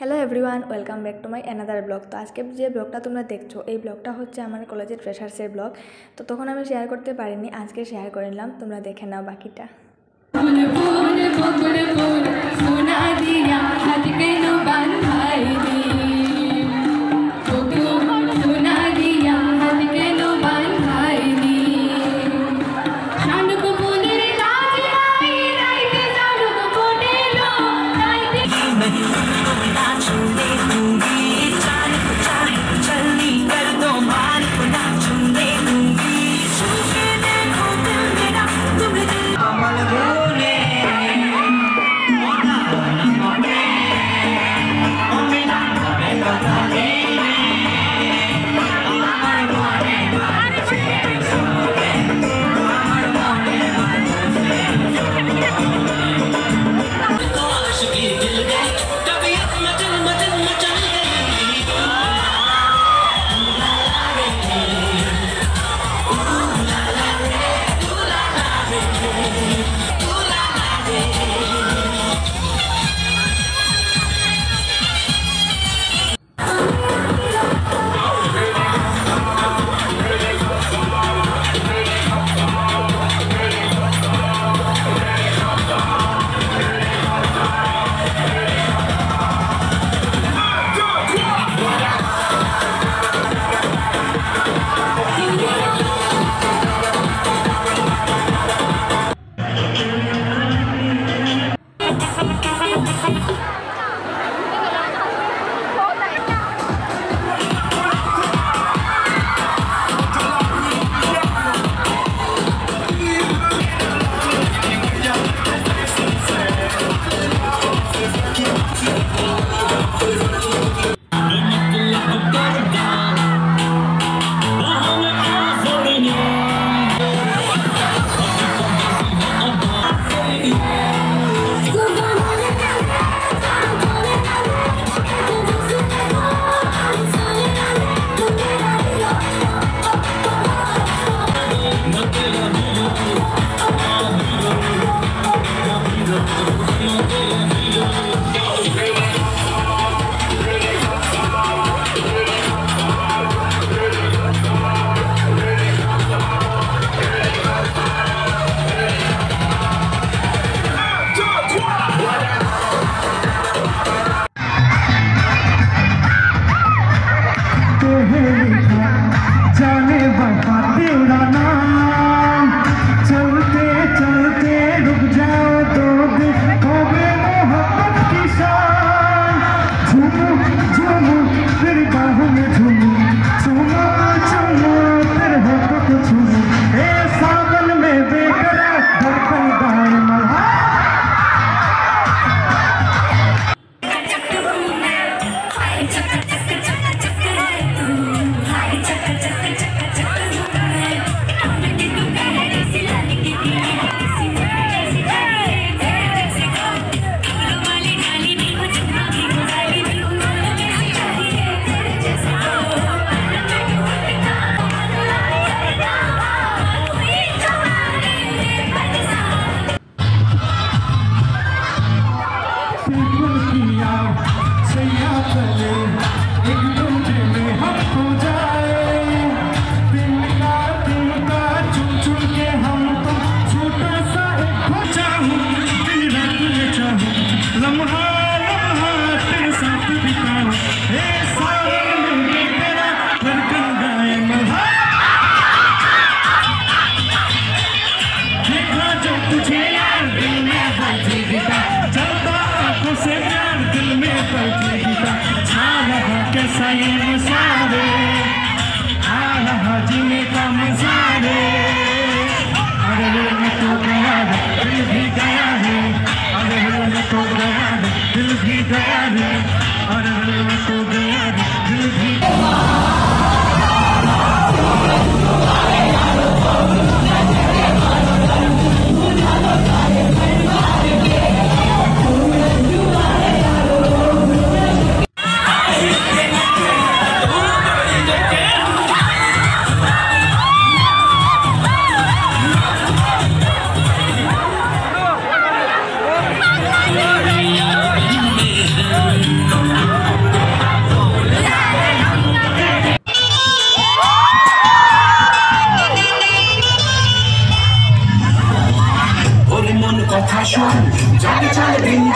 Hello everyone, welcome back to my another blog. তো আজকে যে ব্লগটা তোমরা দেখছো এই ব্লগটা হচ্ছে আমার কলেজের ফ্রেশার্সের ব্লগ। তো তখন আমি শেয়ার করতে পারিনি, আজকে শেয়ার করে নিলাম, তোমরা দেখে নাও বাকিটা। Yeah.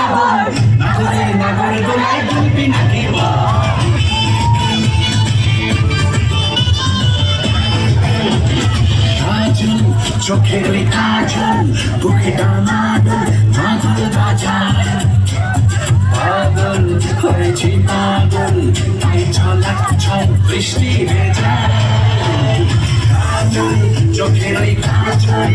আবার নাগরে দোলায় দুলবি নাকি কাজল চোখের ওই কাজল বুকে ডামাডোল মাদল বাজার পাগল হয়েছি পাগল তাই ঝলক ছল বৃষ্টি ভেজা কাজল চোখের ওই কাজল